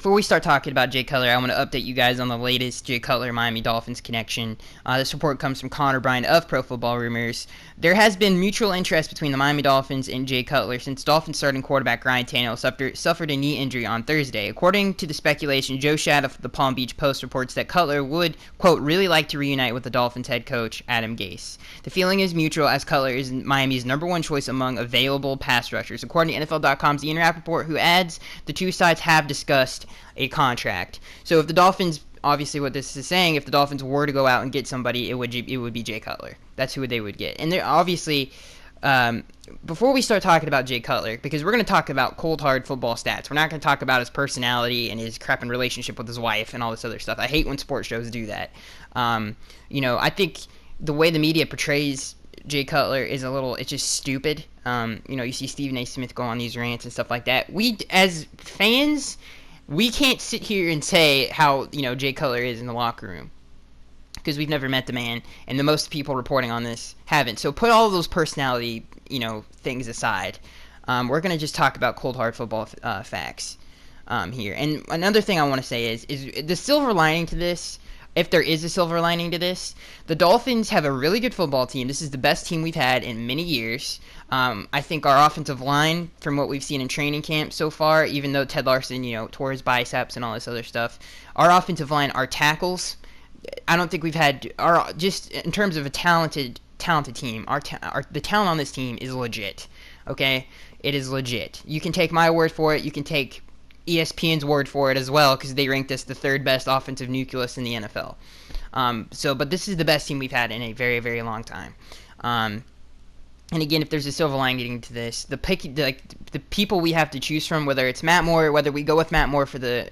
before we start talking about Jay Cutler, I want to update you guys on the latest Jay Cutler Miami Dolphins connection. This report comes from Connor Bryan of Pro Football Rumors. There has been mutual interest between the Miami Dolphins and Jay Cutler since Dolphins starting quarterback Ryan Tannehill suffered a knee injury on Thursday. According to the speculation, Joe Schad of the Palm Beach Post reports that Cutler would, quote, really like to reunite with the Dolphins head coach Adam Gase. The feeling is mutual as Cutler is Miami's number one choice among available pass rushers, according to NFL.com's Ian Rappaport, who adds the two sides have discussed a contract. So if the Dolphins, obviously what this is saying, if the Dolphins were to go out and get somebody, it would be Jay Cutler. That's who they would get. And they're obviously, before we start talking about Jay Cutler, because we're going to talk about cold hard football stats. We're not going to talk about his personality and his crap and relationship with his wife and all this other stuff. I hate when sports shows do that. I think the way the media portrays Jay Cutler is it's just stupid. You see Stephen A. Smith go on these rants and stuff like that. We, as fans, we can't sit here and say how, Jay Cutler is in the locker room because we've never met the man, and the most people reporting on this haven't. So put all of those personality, things aside. We're going to just talk about cold, hard football facts here. And another thing I want to say is the silver lining to this, if there is a silver lining to this, the Dolphins have a really good football team. This is the best team we've had in many years. I think our offensive line, from what we've seen in training camp so far, even though Ted Larson, tore his biceps and all this other stuff, our offensive line, our tackles, I don't think we've had, just in terms of a talented team, the talent on this team is legit, okay? It is legit. You can take my word for it. You can take ESPN's word for it as well, because they ranked us the third best offensive nucleus in the NFL. But this is the best team we've had in a very, very long time. And again, if there's a silver lining to this, the people we have to choose from, whether it's Matt Moore, whether we go with Matt Moore for the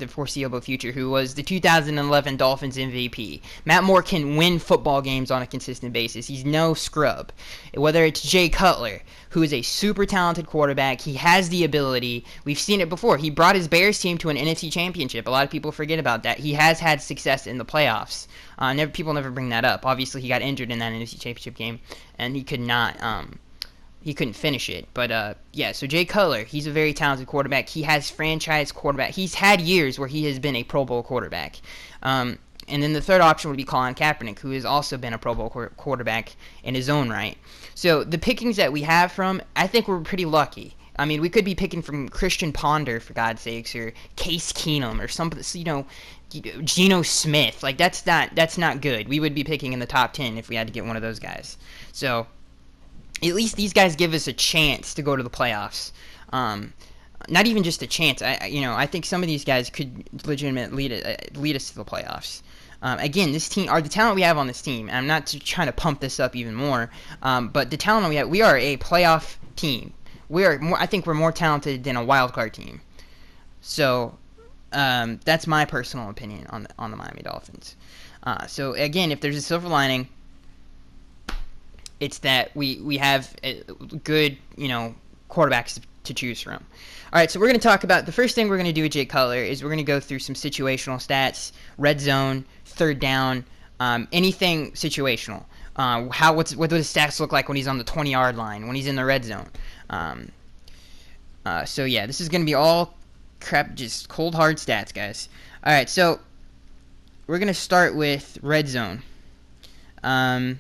foreseeable future, who was the 2011 Dolphins MVP. Matt Moore can win football games on a consistent basis. He's no scrub. Whether it's Jay Cutler, who is a super talented quarterback, he has the ability. We've seen it before. He brought his Bears team to an NFC championship. A lot of people forget about that. He has had success in the playoffs. People never bring that up. Obviously, he got injured in that NFC championship game, and he could not. He couldn't finish it. But so Jay Cutler, he's a very talented quarterback. He has franchise quarterback. He's had years where he has been a Pro Bowl quarterback. And then the third option would be Colin Kaepernick, who has also been a Pro Bowl quarterback in his own right. So the pickings that we have from, I think we're pretty lucky. I mean, we could be picking from Christian Ponder, for God's sakes, or Case Keenum, or something, Geno Smith. Like, that's not good. We would be picking in the top 10 if we had to get one of those guys. So at least these guys give us a chance to go to the playoffs. Not even just a chance. I think some of these guys could legitimately lead us to the playoffs. Again, this team, the talent we have on this team, and I'm not trying to pump this up even more, but the talent we have, we are a playoff team. I think we're more talented than a wild card team. So that's my personal opinion on the Miami Dolphins. So again, if there's a silver lining, it's that we have good quarterbacks to choose from. All right, so we're going to talk about the first thing we're going to do with Jay Cutler is we're going to go through some situational stats, red zone, third down, anything situational. What do the stats look like when he's on the 20-yard line, when he's in the red zone? This is going to be all crap, just cold hard stats, guys. All right, so we're going to start with red zone. And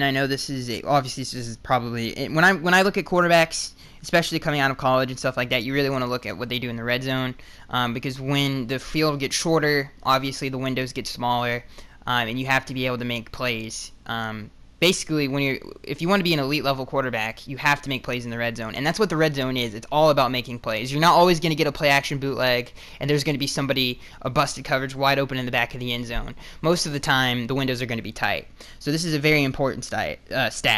I know this is probably when I look at quarterbacks, especially coming out of college and stuff like that, you really want to look at what they do in the red zone, because when the field gets shorter, obviously the windows get smaller, and you have to be able to make plays. Basically, if you want to be an elite level quarterback, you have to make plays in the red zone, and that's what the red zone is. It's all about making plays. You're not always going to get a play action bootleg, and there's going to be somebody, a busted coverage, wide open in the back of the end zone. Most of the time, the windows are going to be tight. So this is a very important stat. Let's see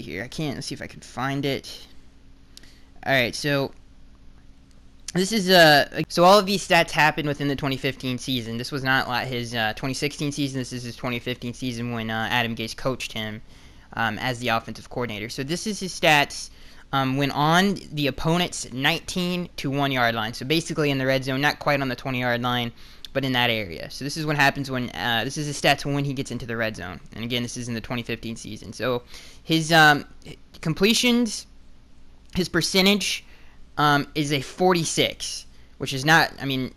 here. Let's see if I can find it. All right, so this is so all of these stats happened within the 2015 season. This was not like his 2016 season. This is his 2015 season when Adam Gase coached him as the offensive coordinator. So this is his stats when on the opponent's 19 to 1 yard line. So basically in the red zone, not quite on the 20-yard line, but in that area. So this is what happens when this is his stats when he gets into the red zone. And again, this is in the 2015 season. So his completions, his percentage, is a 46, which is not, I mean,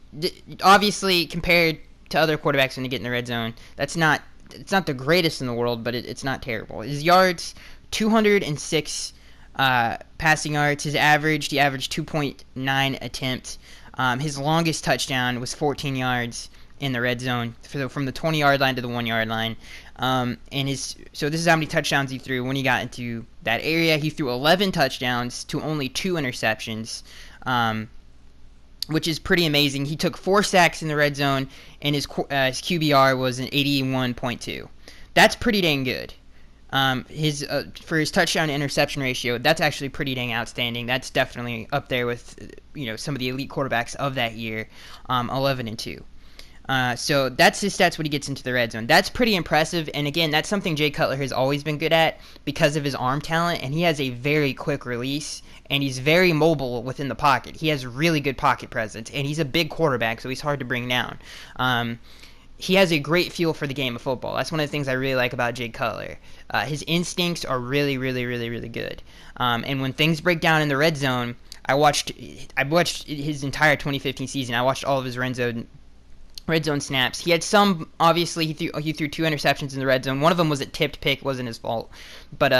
obviously compared to other quarterbacks when they get in the red zone, it's not the greatest in the world, but it's not terrible. His yards, 206 passing yards. He averaged 2.9 attempts. His longest touchdown was 14 yards in the red zone, from the 20-yard line to the 1-yard line. So this is how many touchdowns he threw when he got into that area. He threw 11 touchdowns to only 2 interceptions, which is pretty amazing. He took 4 sacks in the red zone, and his QBR was an 81.2. That's pretty dang good. For his touchdown to interception ratio, that's actually pretty dang outstanding. That's definitely up there with some of the elite quarterbacks of that year, 11-2. So that's his stats when he gets into the red zone. That's pretty impressive, and again, that's something Jay Cutler has always been good at because of his arm talent, and he has a very quick release, and he's very mobile within the pocket. He has really good pocket presence, and he's a big quarterback, so he's hard to bring down. He has a great feel for the game of football. That's one of the things I really like about Jay Cutler. His instincts are really, really, really, really good. And when things break down in the red zone, I watched his entire 2015 season. I watched all of his red zone snaps. He had some, obviously, he threw 2 interceptions in the red zone. One of them was a tipped pick, wasn't his fault. But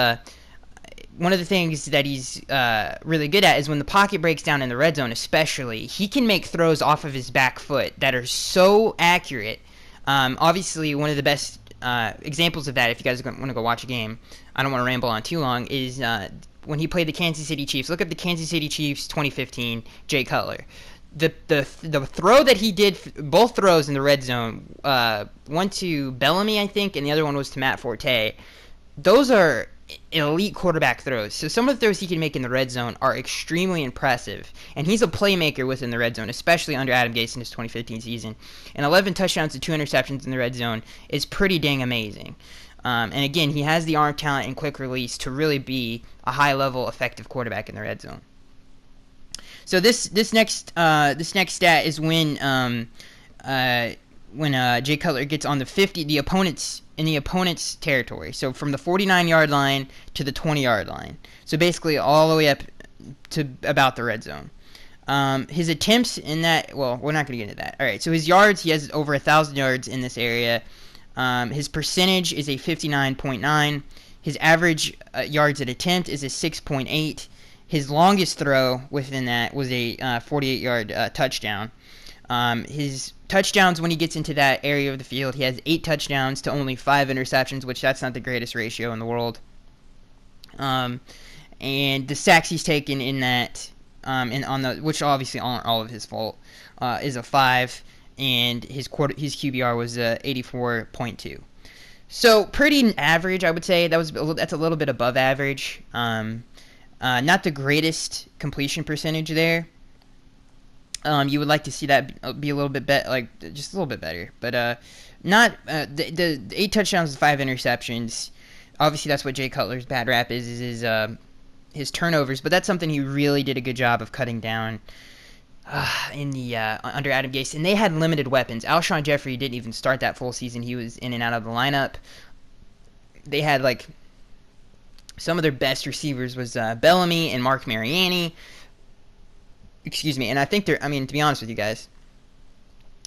one of the things that he's really good at is when the pocket breaks down in the red zone, especially, he can make throws off of his back foot that are so accurate. Obviously, one of the best examples of that, if you guys want to go watch a game, I don't want to ramble on too long, is when he played the Kansas City Chiefs. Look up the Kansas City Chiefs 2015, Jay Cutler. The throw that he did, both throws in the red zone, one to Bellamy, I think, and the other one was to Matt Forte. Those are elite quarterback throws. So some of the throws he can make in the red zone are extremely impressive, and he's a playmaker within the red zone, especially under Adam Gase in his 2015 season. And 11 touchdowns to 2 interceptions in the red zone is pretty dang amazing. And again, he has the arm talent and quick release to really be a high-level, effective quarterback in the red zone. So this next stat is when Jay Cutler gets on the opponent's territory. So from the 49-yard line to the 20-yard line. So basically all the way up to about the red zone. His attempts in that, well, we're not going to get into that. All right, so his yards, he has over 1,000 yards in this area. His percentage is a 59.9. His average yards at attempt is a 6.8. His longest throw within that was a 48-yard touchdown. His touchdowns, when he gets into that area of the field, he has 8 touchdowns to only 5 interceptions, which that's not the greatest ratio in the world. And the sacks he's taken in that, which obviously aren't all of his fault, is a 5, and his QBR was 84.2. So pretty average, I would say. That's a little bit above average. Not the greatest completion percentage there. You would like to see that be a little bit better, just a little bit better. But not the 8 touchdowns and 5 interceptions. Obviously, that's what Jay Cutler's bad rap is his turnovers. But that's something he really did a good job of cutting down in the under Adam Gase. And they had limited weapons. Alshon Jeffrey didn't even start that full season. He was in and out of the lineup. They had some of their best receivers was Bellamy and Mark Mariani. Excuse me, and I think to be honest with you guys,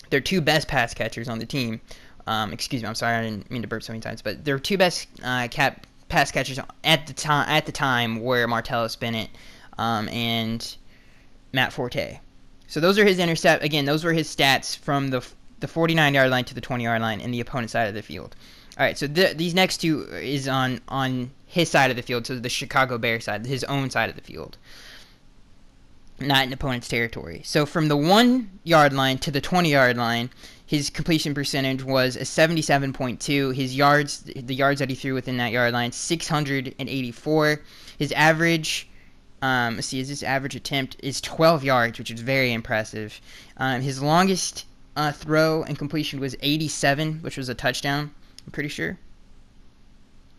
they're 2 best pass catchers on the team. Excuse me, I'm sorry, I didn't mean to burp so many times, but they're 2 best pass catchers at the time were Martellus Bennett and Matt Forte. So those are his those were his stats from the 49-yard line to the 20-yard line in the opponent's side of the field. All right, so these next 2 is on his side of the field, so the Chicago Bears side, his own side of the field, not an opponent's territory. So from the 1-yard line to the 20-yard line, his completion percentage was a 77.2. His yards, the yards that he threw within that yard line, 684. His average, his average attempt is 12 yards, which is very impressive. His longest throw and completion was 87, which was a touchdown, I'm pretty sure.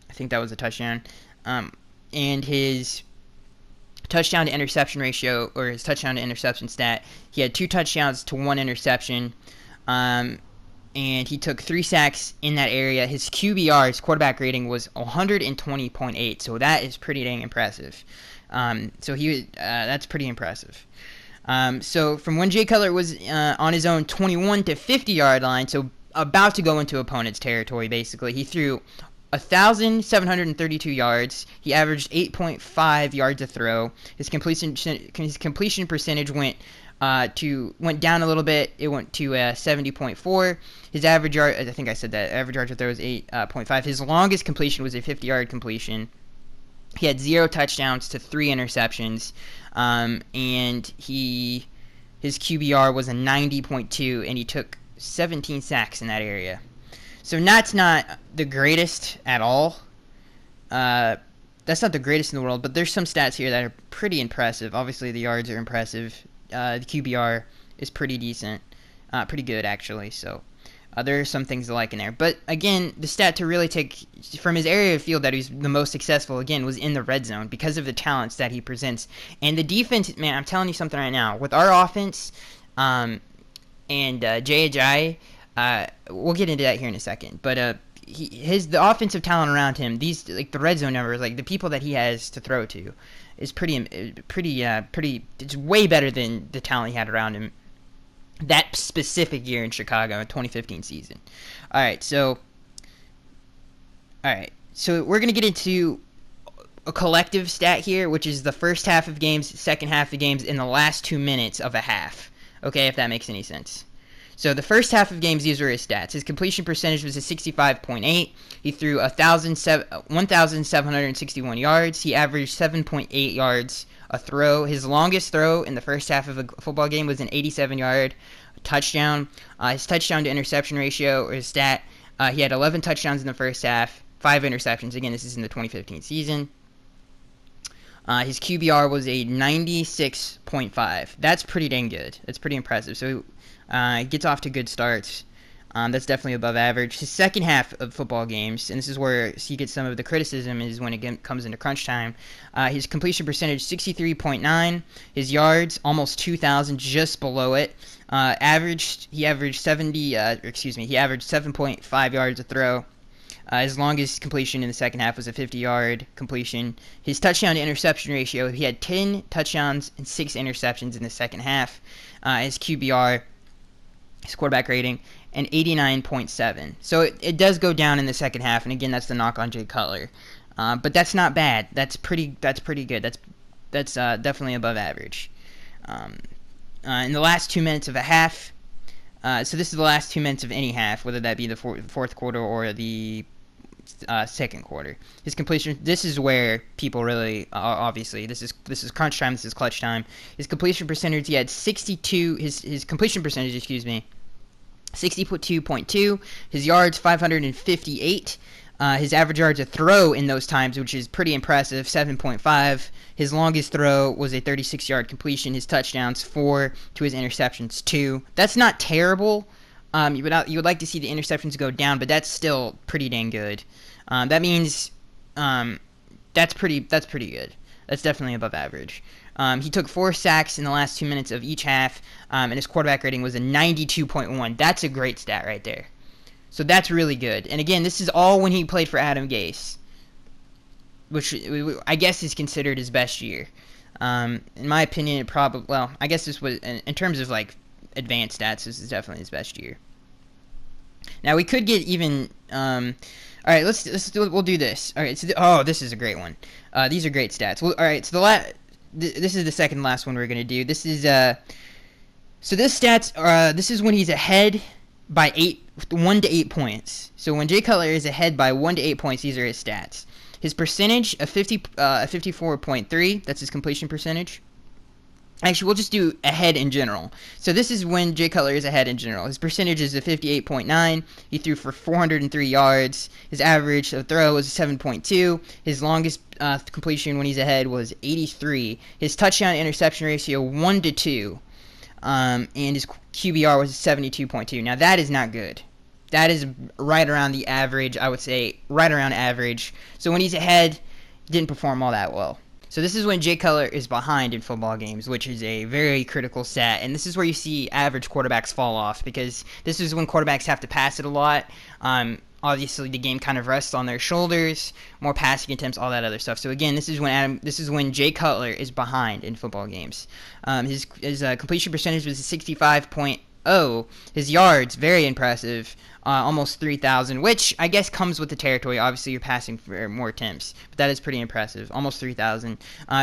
I think that was a touchdown. And his touchdown to interception ratio, or his touchdown to interception stat, he had 2 touchdowns to 1 interception. And and he took 3 sacks in that area. His QBR, his quarterback rating, was 120.8, so that is pretty dang impressive. That's pretty impressive. So from when Jay Cutler was on his own 21 to 50-yard line, so about to go into opponent's territory, basically, he threw 1,732 yards. He averaged 8.5 yards a throw. His completion percentage went down a little bit. It went to 70.4. His average yard, I think I said that, average yards a throw was 8.5. His longest completion was a 50-yard completion. He had 0 touchdowns to 3 interceptions, and his QBR was a 90.2, and he took 17 sacks in that area. So that's not the greatest at all. That's not the greatest in the world, but there's some stats here that are pretty impressive. Obviously, the yards are impressive. The QBR is pretty decent, pretty good actually. So there are some things to like in there. But again, the stat to really take from his area of field that he's the most successful, again, was in the red zone because of the talents that he presents. And the defense, man, I'm telling you something right now. With our offense and Jay Ajayi, we'll get into that here in a second. But the offensive talent around him, these like the red zone numbers, like the people that he has to throw to, is pretty. It's way better than the talent he had around him that specific year in Chicago in 2015 season. All right, so we're gonna get into a collective stat here, which is the first half of games, second half of games, in the last 2 minutes of a half. Okay, if that makes any sense. So the first half of games, these were his stats. His completion percentage was a 65.8. He threw 1,761 yards. He averaged 7.8 yards a throw. His longest throw in the first half of a football game was an 87-yard touchdown. His touchdown to interception ratio, or his stat, he had 11 touchdowns in the first half, 5 interceptions. Again, this is in the 2015 season. His QBR was a 96.5. That's pretty dang good. That's pretty impressive. So gets off to good starts. That's definitely above average. His second half of football games, and this is where he gets some of the criticism, is when it comes into crunch time. His completion percentage, 63.9. His yards, almost 2,000, just below it. He averaged 7.5 yards a throw. His longest completion in the second half was a 50-yard completion. His touchdown to interception ratio, he had 10 touchdowns and 6 interceptions in the second half. His QBR, his quarterback rating, an 89.7. So it does go down in the second half, and again, that's the knock on Jay Cutler. But that's not bad. That's pretty good. That's definitely above average. In the last 2 minutes of a half, so this is the last 2 minutes of any half, whether that be the fourth quarter or the second quarter. His completion, this is where people really, obviously, this is crunch time, this is clutch time. His completion percentage, he had 62, his completion percentage, 62.2. His yards, 558. His average yards a throw in those times, which is pretty impressive, 7.5. His longest throw was a 36-yard completion. His touchdowns, 4, to his interceptions, 2. That's not terrible. You would like to see the interceptions go down, but that's still pretty dang good. That means that's pretty good. That's definitely above average. He took 4 sacks in the last 2 minutes of each half, and his quarterback rating was a 92.1. That's a great stat right there. So that's really good. And again, this is all when he played for Adam Gase, which I guess is considered his best year. In my opinion, it probably, well, I guess this was, in terms of like advanced stats, this is definitely his best year. Now we could get even, all right, we'll do this. All right, so this is a great one. These are great stats. Well, all right, so this is the second last one we're gonna do. This is so this stats this is when he's ahead by 1 to 8 points. So when Jay Cutler is ahead by 1 to 8 points, these are his stats. His percentage, a 54.3. That's his completion percentage. Actually, we'll just do ahead in general. So this is when Jay Cutler is ahead in general. His percentage is a 58.9. He threw for 403 yards. His average of throw was 7.2. His longest completion when he's ahead was 83. His touchdown to interception ratio 1 to 2. And his QBR was 72.2. Now that is not good. That is right around the average, I would say, right around average. So when he's ahead, didn't perform all that well. So this is when Jay Cutler is behind in football games, which is a very critical stat. And this is where you see average quarterbacks fall off, because this is when quarterbacks have to pass it a lot. Obviously, the game kind of rests on their shoulders, more passing attempts, all that other stuff. So again, this is when Jay Cutler is behind in football games. His completion percentage was 65.0. His yards, very impressive. Almost 3,000, which I guess comes with the territory. Obviously, you're passing for more attempts, but that is pretty impressive. Almost 3,000.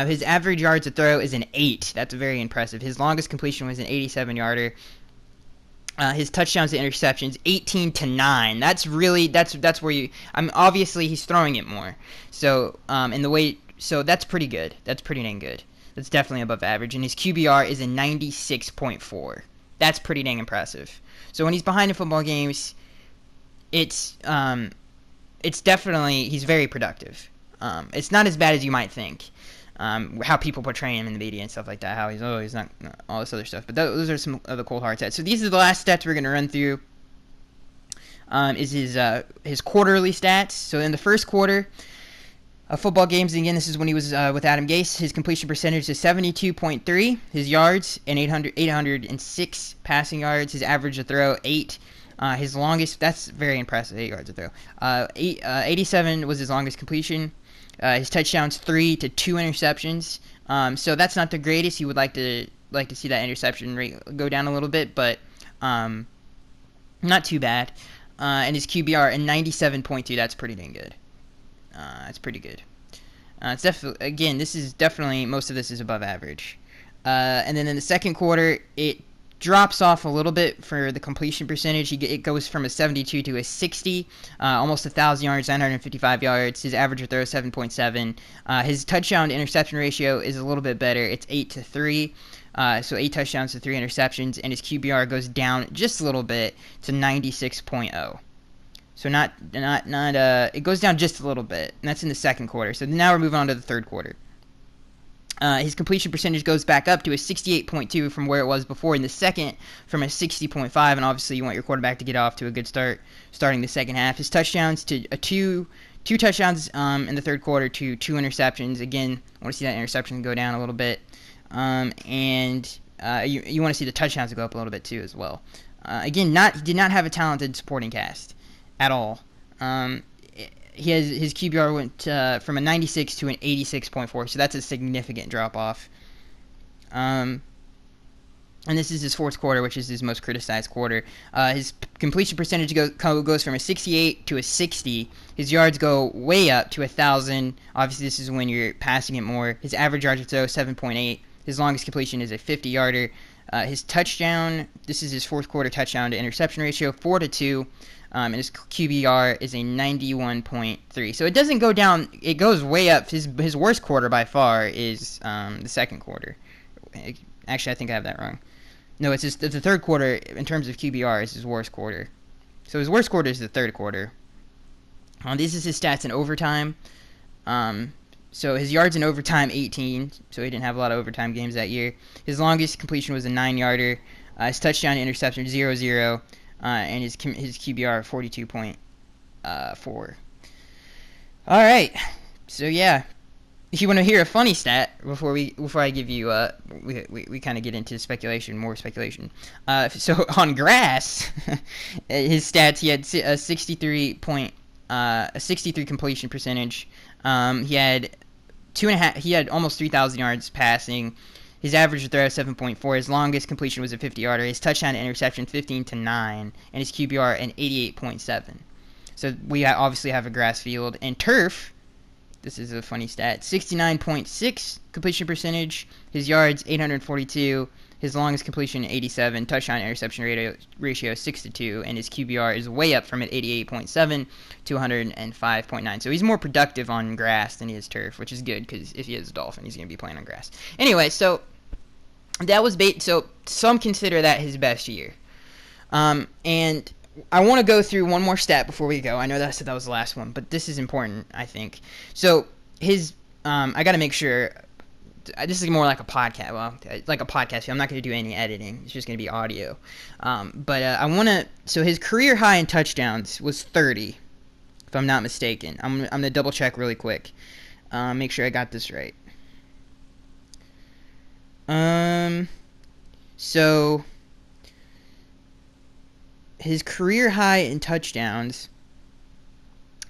His average yards to throw is an 8. That's very impressive. His longest completion was an 87-yarder. His touchdowns to interceptions, 18-9. That's where you. Obviously he's throwing it more. So so that's pretty good. That's pretty dang good. That's definitely above average. And his QBR is a 96.4. That's pretty dang impressive. So when he's behind in football games, it's definitely, he's very productive. It's not as bad as you might think. How people portray him in the media and stuff like that. How he's not, all this other stuff. But those are some of the cold hard stats. So these are the last stats we're going to run through. Is his quarterly stats. So in the first quarter of football games, and again, this is when he was with Adam Gase, his completion percentage is 72.3. His yards, and 806 passing yards. His average to throw, 8. His longest, that's very impressive, 8 yards to throw. 87 was his longest completion. His touchdowns, 3 to 2 interceptions. So that's not the greatest. You would like to see that interception rate go down a little bit, but not too bad. And his QBR in 97.2. That's pretty dang good. That's pretty good. It's definitely, again, this is definitely, most of this is above average. And then in the second quarter, it drops off a little bit for the completion percentage. It goes from a 72 to a 60, almost 1,000 yards, 955 yards. His average of throw is 7.7. His touchdown to interception ratio is a little bit better. It's 8-3. So 8 touchdowns to 3 interceptions, and his QBR goes down just a little bit to 96.0. So it goes down just a little bit, and that's in the second quarter. So now we're moving on to the third quarter. His completion percentage goes back up to a 68.2 from where it was before in the second, from a 60.5, and obviously you want your quarterback to get off to a good start starting the second half. His touchdowns to two touchdowns in the third quarter to 2 interceptions. Again, I want to see that interception go down a little bit, and you want to see the touchdowns go up a little bit too as well. Again, he did not have a talented supporting cast at all. His QBR went from a 96 to an 86.4, so that's a significant drop off. And this is his fourth quarter, which is his most criticized quarter. His completion percentage goes from a 68 to a 60. His yards go way up to 1,000. Obviously, this is when you're passing it more. His average yards to throw, 7.8. His longest completion is a 50-yarder. His touchdown, this is his fourth quarter touchdown to interception ratio, 4-2. And his QBR is a 91.3. So it doesn't go down. It goes way up. His worst quarter by far is the second quarter. Actually, I think I have that wrong. No, it's the third quarter in terms of QBR is his worst quarter. So his worst quarter is the third quarter. This is his stats in overtime. So his yards in overtime, 18. So he didn't have a lot of overtime games that year. His longest completion was a 9-yarder. His touchdown to interception, 0-0. And his QBR 42.4. All right, so yeah, if you want to hear a funny stat before I give you we kind of get into more speculation. So on grass, his stats, he had a 63 completion percentage. He had He had almost 3,000 yards passing. His average to throw 7.4. His longest completion was a 50-yarder. His touchdown to interception 15-9, and his QBR an 88.7. So we obviously have a grass field and turf. This is a funny stat. 69.6 completion percentage. His yards 842. His longest completion 87. Touchdown to interception ratio 6-2, and his QBR is way up from an 88.7 to 105.9. So he's more productive on grass than he is turf, which is good because if he is a Dolphin, he's going to be playing on grass. Anyway, so that was so some consider that his best year. And I want to go through one more stat before we go. I know that I said that was the last one, but this is important, I think. So his, I got to make sure. This is more like a podcast. Well, like a podcast. I'm not going to do any editing. It's just going to be audio. But I want to. So his career high in touchdowns was 30, if I'm not mistaken. I'm going to double check really quick. Make sure I got this right. So his career high in touchdowns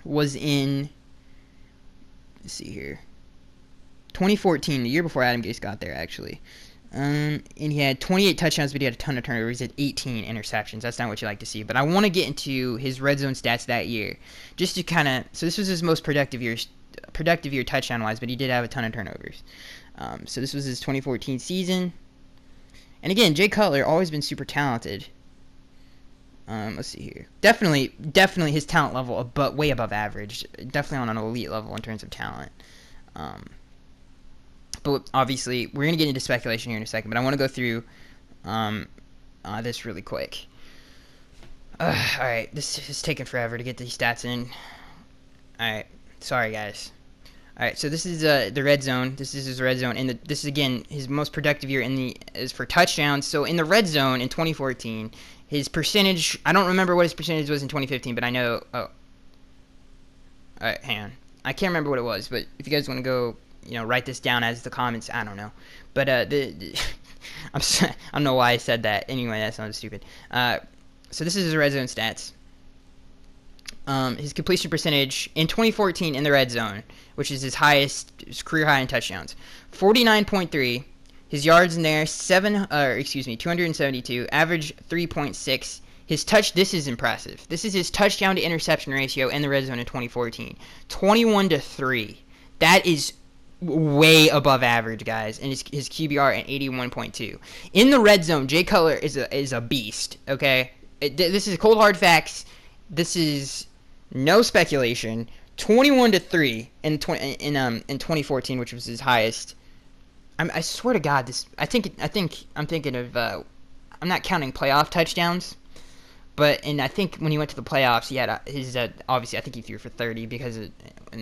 was in, let's see here, 2014, the year before Adam Gase got there, actually. And he had 28 touchdowns, but he had a ton of turnovers. He had 18 interceptions. That's not what you like to see. But I want to get into his red zone stats that year, just to kind of. So this was his most productive year touchdown wise, but he did have a ton of turnovers. So this was his 2014 season. And again, Jay Cutler always been super talented. Let's see here. Definitely his talent level, but way above average. Definitely on an elite level in terms of talent. But obviously, we're going to get into speculation here in a second, but I want to go through this really quick. Alright, this is taking forever to get these stats in. Alright, sorry guys. Alright, so this is the red zone. This is his red zone, and this is, again, his most productive year is for touchdowns. So in the red zone in 2014, his percentage, I don't remember what his percentage was in 2015, but I know, alright, hang on. I can't remember what it was, but if you guys want to go, write this down as the comments. I don't know, but I don't know why I said that. Anyway, that sounds stupid. So this is his red zone stats. His completion percentage in 2014 in the red zone, which is his career high in touchdowns, 49.3. His yards in there, 272. Average 3.6. This is impressive. This is his touchdown to interception ratio in the red zone in 2014, 21-3. That is way above average, guys, and his QBR at 81.2. In the red zone, Jay Cutler is a beast. Okay, this is cold hard facts. This is no speculation. 21-3 in 2014, which was his highest. I swear to God, I'm thinking of. I'm not counting playoff touchdowns, and I think when he went to the playoffs, he had obviously I think he threw for 30 because in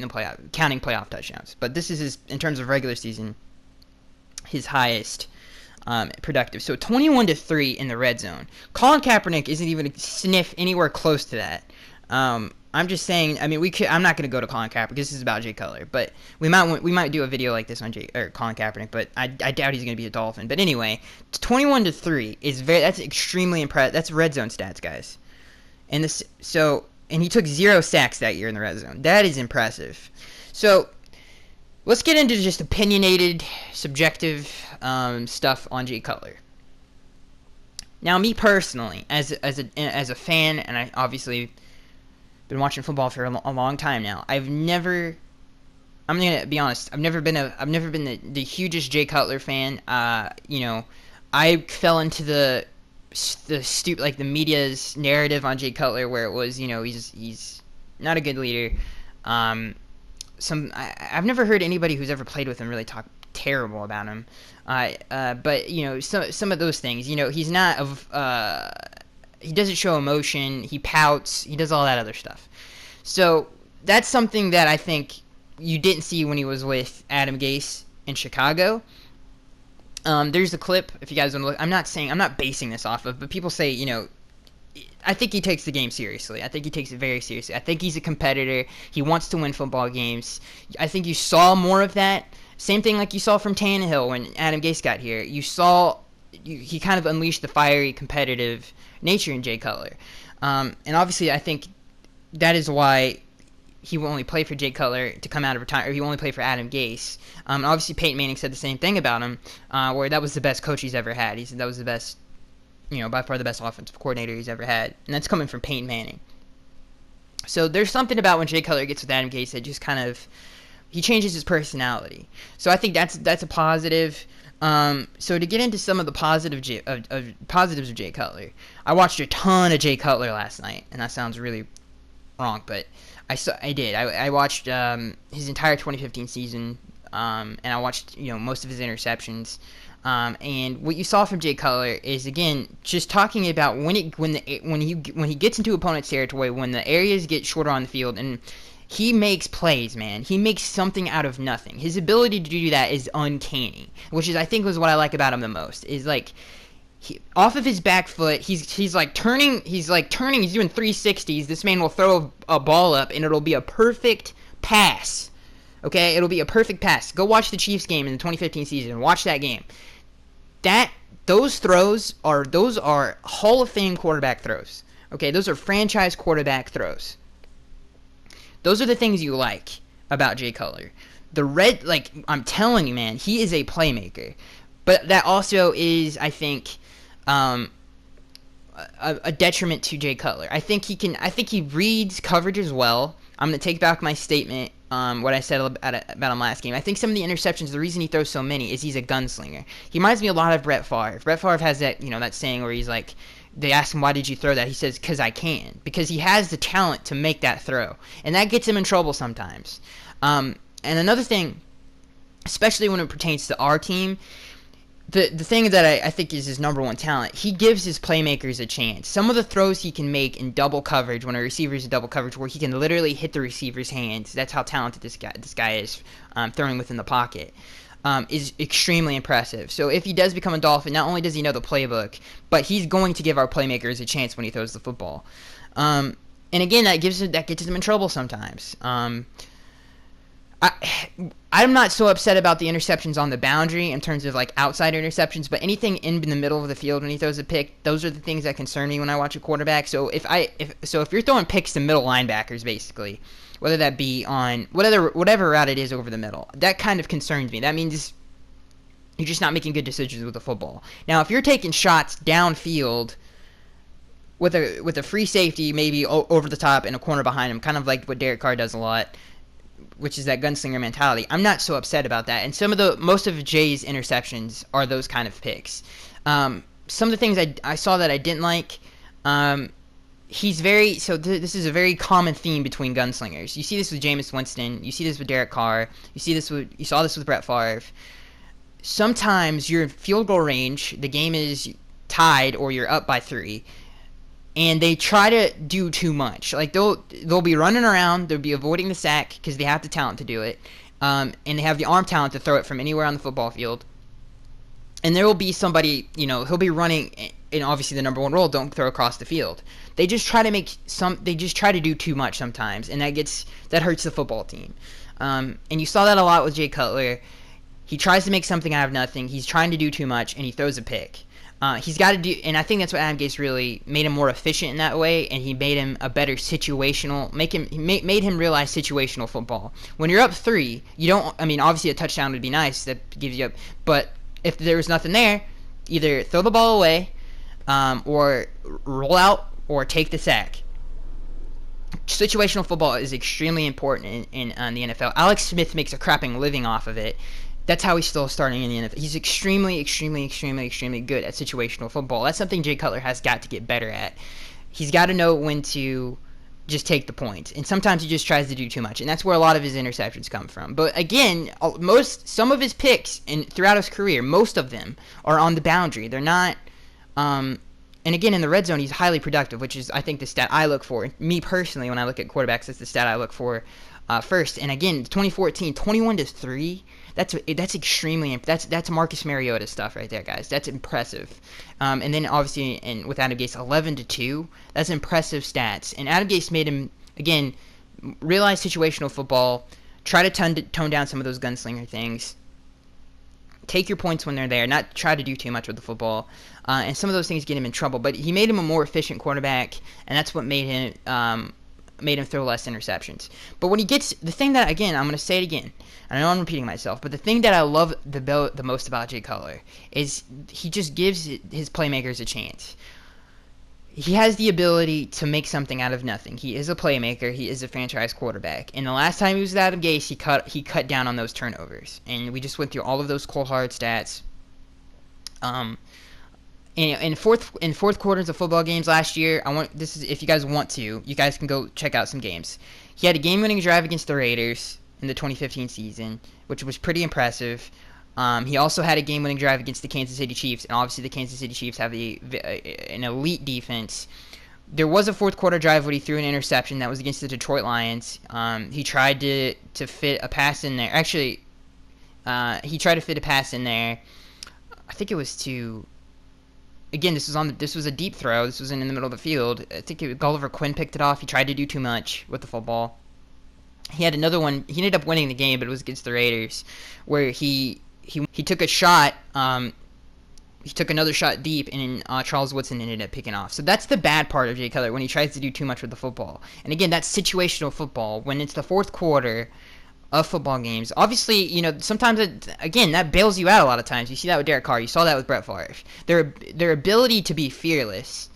the counting playoff touchdowns. But this is his, in terms of regular season, his highest productive. So 21-3 in the red zone. Colin Kaepernick isn't even a sniff anywhere close to that. I'm just saying. I mean, I'm not going to go to Colin Kaepernick. This is about Jay Cutler, but we might do a video like this on Colin Kaepernick. But I doubt he's going to be a Dolphin. But anyway, 21-3 that's extremely impressive. That's red zone stats, guys. And he took 0 sacks that year in the red zone. That is impressive. So let's get into just opinionated, subjective stuff on Jay Cutler. Now, me personally, as a fan, and I obviously been watching football for a long time now. I'm gonna be honest. I've never been the hugest Jay Cutler fan. I fell into the media's narrative on Jay Cutler, where it was, he's not a good leader. I've never heard anybody who's ever played with him really talk terrible about him. But some of those things, he's not he doesn't show emotion, he pouts, he does all that other stuff. So that's something that I think you didn't see when he was with Adam Gase in Chicago. There's a clip, if you guys want to look. I'm not basing this off of, but people say, I think he takes the game seriously. I think he takes it very seriously. I think he's a competitor. He wants to win football games. I think you saw more of that. Same thing like you saw from Tannehill when Adam Gase got here. He kind of unleashed the fiery, competitive nature in Jay Cutler. And obviously, I think that is why he will only play for Jay Cutler to come out of retirement, or he will only play for Adam Gase. And obviously, Peyton Manning said the same thing about him, where that was the best coach he's ever had. He said that was the best, by far the best offensive coordinator he's ever had. And that's coming from Peyton Manning. So there's something about when Jay Cutler gets with Adam Gase that just kind of, he changes his personality. So I think that's a positive. So to get into some of the positives of Jay Cutler, I watched a ton of Jay Cutler last night, and that sounds really wrong, but I did. I watched his entire 2015 season, and I watched most of his interceptions. And what you saw from Jay Cutler is, again, just talking about when he gets into opponent's territory, when the areas get shorter on the field, and he makes plays, man. He makes something out of nothing. His ability to do that is uncanny, which is, I think, was what I like about him the most. Is like, off of his back foot, he's turning, he's doing 360s. This man will throw a ball up, and it'll be a perfect pass. Okay, it'll be a perfect pass. Go watch the Chiefs game in the 2015 season. Watch that game. those throws are Hall of Fame quarterback throws. Okay, those are franchise quarterback throws. Those are the things you like about Jay Cutler. I'm telling you, man, he is a playmaker. But that also is, I think, a detriment to Jay Cutler. I think he reads coverages well. I'm going to take back my statement, what I said about him last game. I think some of the interceptions, the reason he throws so many is he's a gunslinger. He reminds me a lot of Brett Favre. Brett Favre has that saying where he's like, they ask him, why did you throw that? He says, because I can. Because he has the talent to make that throw. And that gets him in trouble sometimes. And another thing, especially when it pertains to our team, the thing that I think is his number one talent, he gives his playmakers a chance. Some of the throws he can make in double coverage, when a receiver is in double coverage, where he can literally hit the receiver's hands. That's how talented this guy is, throwing within the pocket. Is extremely impressive. So if he does become a Dolphin, not only does he know the playbook, but he's going to give our playmakers a chance when he throws the football. And again, that gets him in trouble sometimes. I'm not so upset about the interceptions on the boundary in terms of like outside interceptions, but anything in the middle of the field when he throws a pick, those are the things that concern me when I watch a quarterback. So if you're throwing picks to middle linebackers, basically, whether that be on whatever route it is over the middle, that kind of concerns me. That means you're just not making good decisions with the football. Now, if you're taking shots downfield with a free safety, maybe over the top and a corner behind him, kind of like what Derek Carr does a lot, which is that gunslinger mentality, I'm not so upset about that. And most of Jay's interceptions are those kind of picks. Some of the things I saw that I didn't like. This is a very common theme between gunslingers. You see this with Jameis Winston. You see this with Derek Carr. You saw this with Brett Favre. Sometimes you're in field goal range. The game is tied or you're up by 3, and they try to do too much. Like they'll be running around. They'll be avoiding the sack because they have the talent to do it, and they have the arm talent to throw it from anywhere on the football field. And there will be somebody, he'll be running, and obviously the number one rule, don't throw across the field. They just try to do too much sometimes, and that hurts the football team. And you saw that a lot with Jay Cutler. He tries to make something out of nothing. He's trying to do too much, and he throws a pick. He's got to do, and I think that's what Adam Gase really made him more efficient in that way, and he made him a better made him realize situational football. When you're up 3, obviously a touchdown would be nice, that gives you up, but if there was nothing there, either throw the ball away, or roll out, or take the sack. Situational football is extremely important in the NFL. Alex Smith makes a crapping living off of it. That's how he's still starting in the NFL. He's extremely, extremely, extremely, extremely good at situational football. That's something Jay Cutler has got to get better at. He's got to know when to just take the point. And sometimes he just tries to do too much. And that's where a lot of his interceptions come from. But again, some of his picks throughout his career, most of them are on the boundary. They're not and again, in the red zone, he's highly productive, which is, I think, the stat I look for. Me personally, when I look at quarterbacks, that's the stat I look for first. And again, 2014, 21-3. That's extremely. That's Marcus Mariota stuff right there, guys. That's impressive. And then obviously, with Adam Gase, 11-2. That's impressive stats. And Adam Gase made him again realize situational football. Try to tone down some of those gunslinger things. Take your points when they're there. Not try to do too much with the football. And some of those things get him in trouble. But he made him a more efficient quarterback, and that's what made him throw less interceptions. But when the thing that, again, I'm going to say it again, I know I'm repeating myself, but the thing that I love the most about Jay Cutler is he just gives his playmakers a chance. He has the ability to make something out of nothing. He is a playmaker. He is a franchise quarterback. And the last time he was with Adam Gase, he cut down on those turnovers. And we just went through all of those cold hard stats. In fourth quarters of football games last year, if you guys want to, you guys can go check out some games. He had a game-winning drive against the Raiders in the 2015 season, which was pretty impressive. He also had a game-winning drive against the Kansas City Chiefs, and obviously the Kansas City Chiefs have an elite defense. There was a fourth quarter drive where he threw an interception that was against the Detroit Lions. He tried to fit a pass in there. Actually, he tried to fit a pass in there. I think it was to. Again, this was a deep throw. This wasn't in the middle of the field. I think Gulliver Quinn picked it off. He tried to do too much with the football. He had another one. He ended up winning the game, but it was against the Raiders, where he took a shot he took another shot deep, and Charles Woodson ended up picking off. So that's the bad part of Jay Cutler, when he tries to do too much with the football. And again, that's situational football. When it's the fourth quarter of football games, obviously, sometimes that bails you out a lot of times. You see that with Derek Carr. You saw that with Brett Favre. Their ability to be fearless,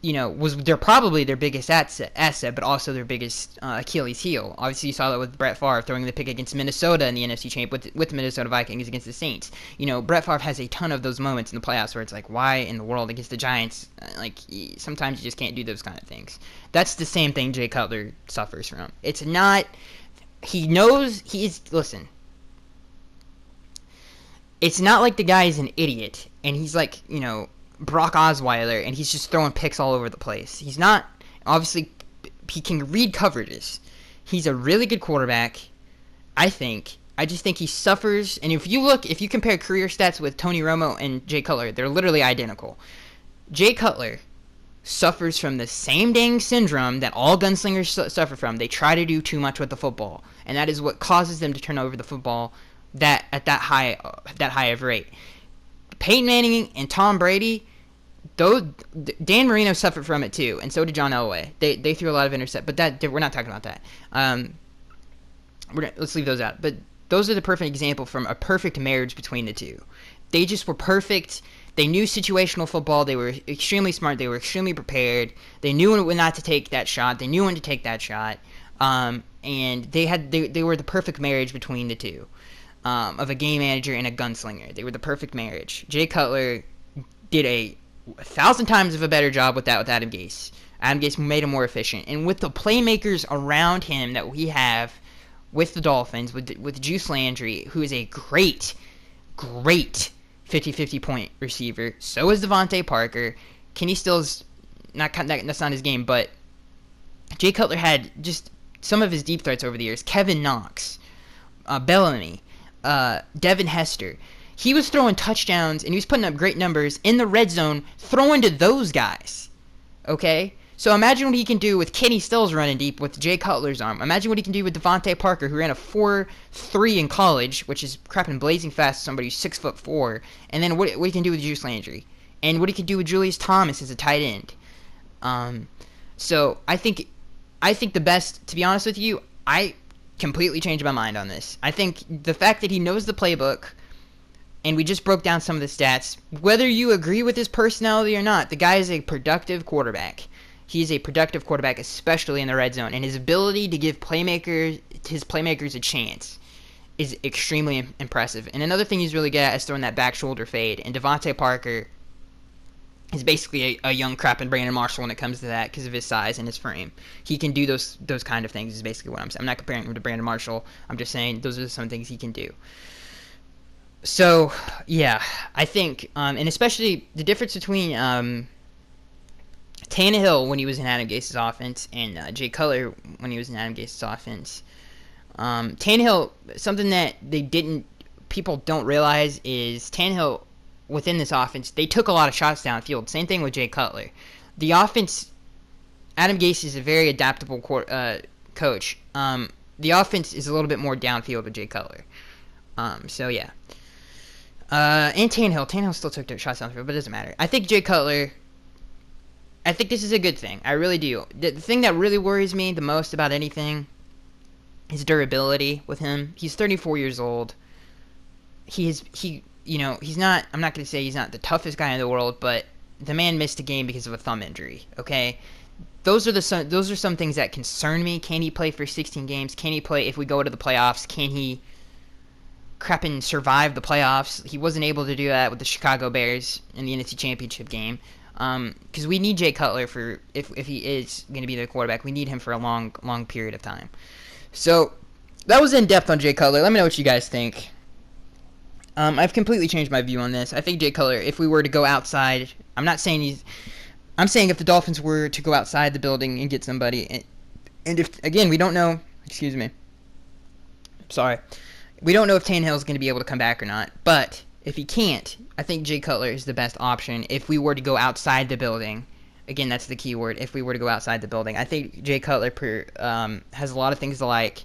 they're probably their biggest asset, but also their biggest Achilles heel. Obviously, you saw that with Brett Favre throwing the pick against Minnesota in the NFC Championship with the Minnesota Vikings against the Saints. Brett Favre has a ton of those moments in the playoffs where it's like, why in the world against the Giants? Sometimes you just can't do those kind of things. That's the same thing Jay Cutler suffers from. It's not. He knows listen. It's not like the guy is an idiot and he's like, Brock Osweiler, and he's just throwing picks all over the place. He's not. Obviously, he can read coverages. He's a really good quarterback, I think. I just think he suffers. And if you compare career stats with Tony Romo and Jay Cutler, they're literally identical. Jay Cutler suffers from the same dang syndrome that all gunslingers suffer from. They try to do too much with the football, and that is what causes them to turn over the football at that high of rate. Peyton Manning and Tom Brady, Dan Marino suffered from it too, and so did John Elway. They threw a lot of intercept, but we're not talking about that. Let's leave those out. But those are the perfect example from a perfect marriage between the two. They just were perfect. They knew situational football. They were extremely smart. They were extremely prepared. They knew when not to take that shot. They knew when to take that shot. And they were the perfect marriage between the two. Of a game manager and a gunslinger. They were the perfect marriage. Jay Cutler did a 1,000 times of a better job with Adam Gase. Adam Gase made him more efficient. And with the playmakers around him that we have with the Dolphins, with Juice Landry, who is a great 50-50 point receiver. So is Devontae Parker. Kenny Stills, that's not his game, but Jay Cutler had just some of his deep threats over the years. Kevin Knox, Bellamy, Devin Hester. He was throwing touchdowns and he was putting up great numbers in the red zone, throwing to those guys. Okay? So imagine what he can do with Kenny Stills running deep with Jay Cutler's arm. Imagine what he can do with Devontae Parker, who ran a 4.3 in college, which is crapping blazing fast to somebody who's 6'4", and then what he can do with Juice Landry, and what he can do with Julius Thomas as a tight end. So I think the best, to be honest with you, I completely changed my mind on this. I think the fact that he knows the playbook, and we just broke down some of the stats, whether you agree with his personality or not, the guy is a productive quarterback. He's a productive quarterback, especially in the red zone, and his ability to give his playmakers a chance is extremely impressive. And another thing he's really good at is throwing that back shoulder fade, and Devontae Parker is basically a young crapping Brandon Marshall when it comes to that because of his size and his frame. He can do those kind of things is basically what I'm saying. I'm not comparing him to Brandon Marshall. I'm just saying those are some things he can do. So, yeah, I think, and especially the difference between Tannehill when he was in Adam Gase's offense and Jay Cutler when he was in Adam Gase's offense. Tannehill, something that people don't realize is Tannehill, within this offense, they took a lot of shots downfield. Same thing with Jay Cutler. The offense, Adam Gase is a very adaptable coach. The offense is a little bit more downfield with Jay Cutler. So, yeah. And Tannehill still took shots downfield, but it doesn't matter. I think Jay Cutler, I think this is a good thing. I really do. The thing that really worries me the most about anything is durability with him. He's 34 years old. He's not, I'm not going to say he's not the toughest guy in the world, but the man missed a game because of a thumb injury, okay? Those are some things that concern me. Can he play for 16 games? Can he play if we go to the playoffs? Can he crapping survive the playoffs? He wasn't able to do that with the Chicago Bears in the NFC Championship game. Because we need Jay Cutler for, if he is going to be the quarterback, we need him for a long period of time. So, that was in depth on Jay Cutler. Let me know what you guys think. I've completely changed my view on this. I think Jay Cutler, if we were to go outside, I'm saying if the Dolphins were to go outside the building and get somebody, and if, again, we don't know, we don't know if Tannehill's going to be able to come back or not, but if he can't, I think Jay Cutler is the best option if we were to go outside the building. Again, that's the key word, if we were to go outside the building. I think Jay Cutler has a lot of things to like.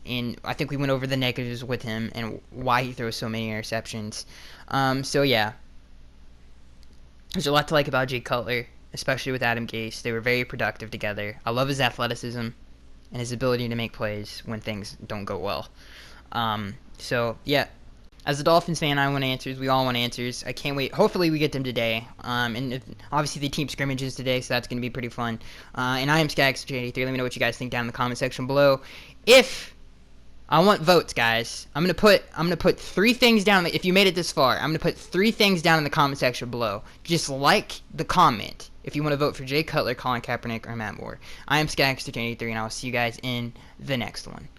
And I think we went over the negatives with him and why he throws so many interceptions. So, yeah. There's a lot to like about Jay Cutler, especially with Adam Gase. They were very productive together. I love his athleticism and his ability to make plays when things don't go well. So yeah, as a Dolphins fan, I want answers. We all want answers. I can't wait. Hopefully, we get them today. Obviously, the team scrimmage is today, so that's going to be pretty fun. And I am Skaggs83. Let me know what you guys think down in the comment section below. If I want votes, guys, I'm gonna put 3 things down. If you made it this far, I'm gonna put 3 things down in the comment section below. Just like the comment if you want to vote for Jay Cutler, Colin Kaepernick, or Matt Moore. I am Skaggs83, and I will see you guys in the next one.